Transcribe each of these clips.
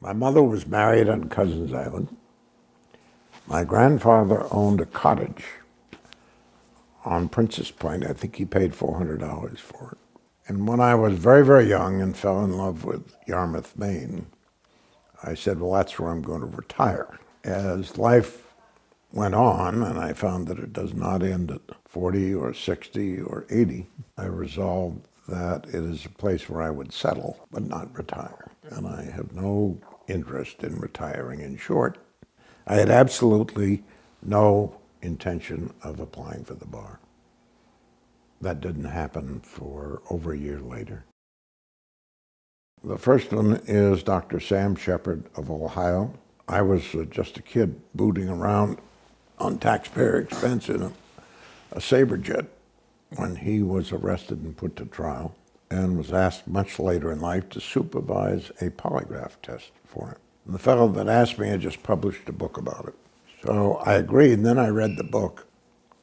My mother was married on Cousins Island. My grandfather owned a cottage on Princess Point. I think he paid $400 for it. And when I was very, very young and fell in love with Yarmouth, Maine, I said, well, that's where I'm going to retire. As life went on, and I found that it does not end at 40 or 60 or 80, I resolved that it is a place where I would settle, but not retire. And I have no interest in retiring. In short, I had absolutely no intention of applying for the bar. That didn't happen for over a year later. The first one is Dr. Sam Shepard of Ohio. I was just a kid booting around on taxpayer expense in a Sabre jet when he was arrested and put to trial, and was asked much later in life to supervise a polygraph test for him. And the fellow that asked me had just published a book about it. So I agreed, and then I read the book,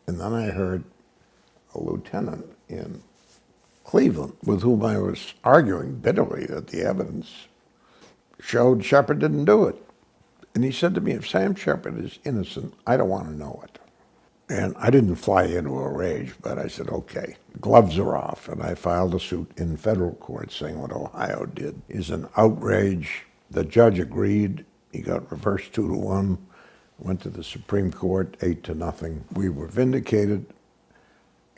and then I heard a lieutenant in Cleveland with whom I was arguing bitterly that the evidence showed Shepard didn't do it. And he said to me, if Sam Shepard is innocent, I don't want to know it. And I didn't fly into a rage, but I said, okay, gloves are off. And I filed a suit in federal court saying what Ohio did is an outrage. The judge agreed. He got reversed 2-1, went to the Supreme Court, 8-0. We were vindicated.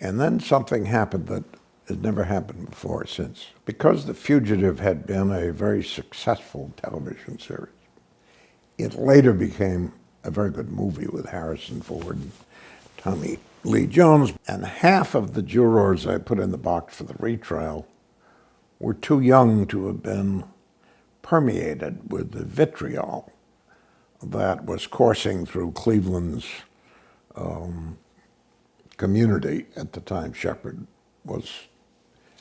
And then something happened that has never happened before or since. Because The Fugitive had been a very successful television series, it later became a very good movie with Harrison Ford and Tommy Lee Jones. And half of the jurors I put in the box for the retrial were too young to have been permeated with the vitriol that was coursing through Cleveland's community at the time Shepard was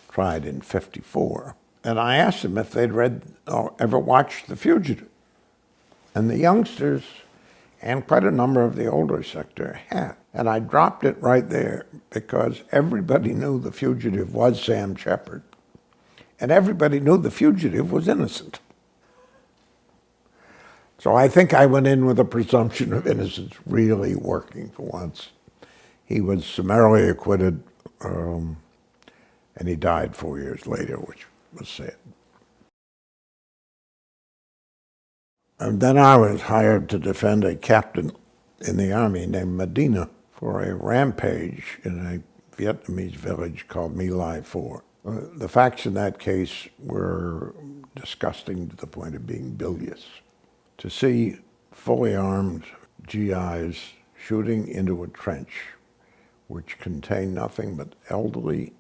tried in '54. And I asked them if they'd read or ever watched The Fugitive. And the youngsters and quite a number of the older sector had. And I dropped it right there because everybody knew The Fugitive was Sam Shepard. And everybody knew The Fugitive was innocent. So I think I went in with a presumption of innocence really working for once. He was summarily acquitted, and he died 4 years later, which was sad. And then I was hired to defend a captain in the army named Medina for a rampage in a Vietnamese village called My Lai 4. The facts in that case were disgusting to the point of being bilious. To see fully armed GIs shooting into a trench which contained nothing but elderly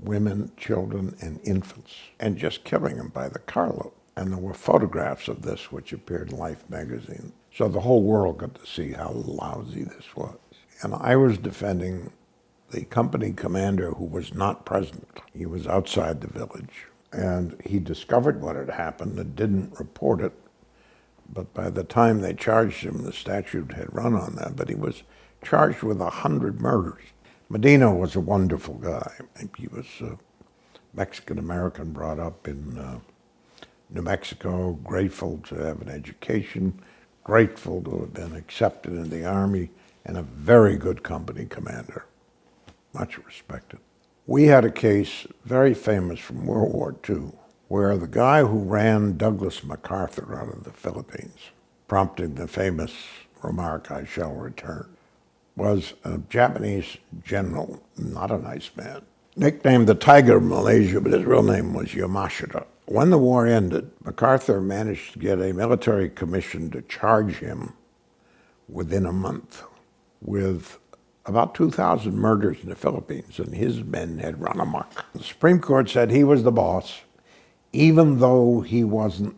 women, children, and infants, and just killing them by the carload. And there were photographs of this which appeared in Life magazine. So the whole world got to see how lousy this was. And I was defending the company commander who was not present. He was outside the village. And he discovered what had happened and didn't report it. But by the time they charged him, the statute had run on that. But he was charged with 100 murders. Medina was a wonderful guy. He was Mexican-American, brought up in New Mexico, grateful to have an education, grateful to have been accepted in the Army, and a very good company commander, much respected. We had a case very famous from World War II, where the guy who ran Douglas MacArthur out of the Philippines, prompting the famous remark, "I shall return," was a Japanese general, not a nice man, nicknamed the Tiger of Malaysia, but his real name was Yamashita. When the war ended, MacArthur managed to get a military commission to charge him within a month with about 2,000 murders in the Philippines, and his men had run amok. The Supreme Court said he was the boss, even though he wasn't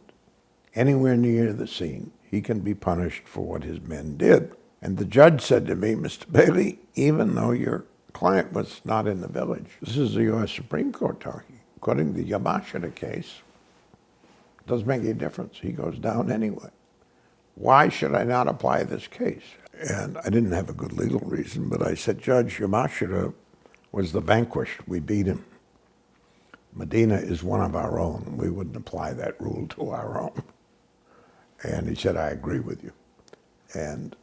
anywhere near the scene. He can be punished for what his men did. And the judge said to me, Mr. Bailey, even though your client was not in the village, this is the U.S. Supreme Court talking. According to the Yamashita case, it doesn't make any difference. He goes down anyway. Why should I not apply this case? And I didn't have a good legal reason, but I said, Judge, Yamashita was the vanquished. We beat him. Medina is one of our own. We wouldn't apply that rule to our own. And he said, I agree with you, and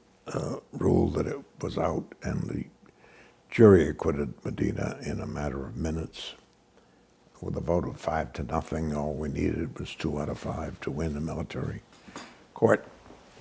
ruled that it was out, and the jury acquitted Medina in a matter of minutes with a vote of 5-0. All we needed was 2 out of 5 to win the military court.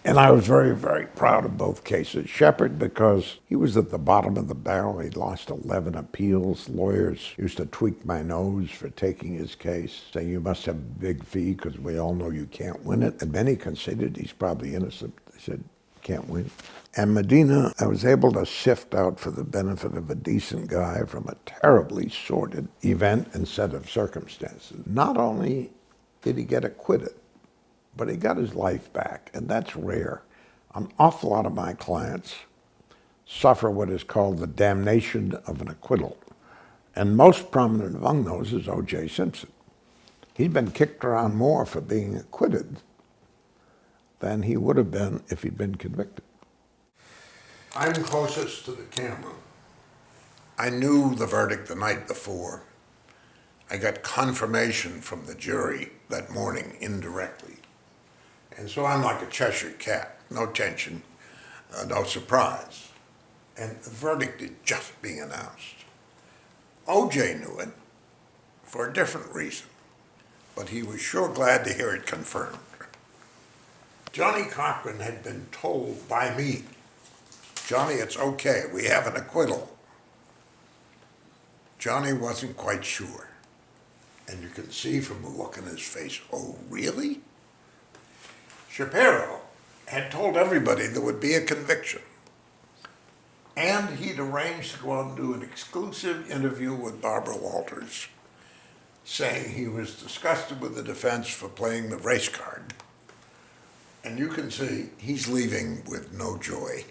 And I was very, very proud of both cases. Shepard, because he was at the bottom of the barrel. He'd lost 11 appeals. Lawyers used to tweak my nose for taking his case, saying you must have a big fee because we all know you can't win it. And many conceded he's probably innocent. They said, can't win. And Medina, I was able to sift out for the benefit of a decent guy from a terribly sordid event and set of circumstances. Not only did he get acquitted, but he got his life back, and that's rare. An awful lot of my clients suffer what is called the damnation of an acquittal. And most prominent among those is O.J. Simpson. He'd been kicked around more for being acquitted than he would have been if he'd been convicted. I'm closest to the camera. I knew the verdict the night before. I got confirmation from the jury that morning indirectly. And so I'm like a Cheshire cat, no tension, no surprise. And the verdict is just being announced. O.J. knew it for a different reason, but he was sure glad to hear it confirmed. Johnny Cochran had been told by me, Johnny, it's okay, we have an acquittal. Johnny wasn't quite sure. And you can see from the look in his face, oh, really? Shapiro had told everybody there would be a conviction. And he'd arranged to go out and do an exclusive interview with Barbara Walters, saying he was disgusted with the defense for playing the race card. And you can see he's leaving with no joy.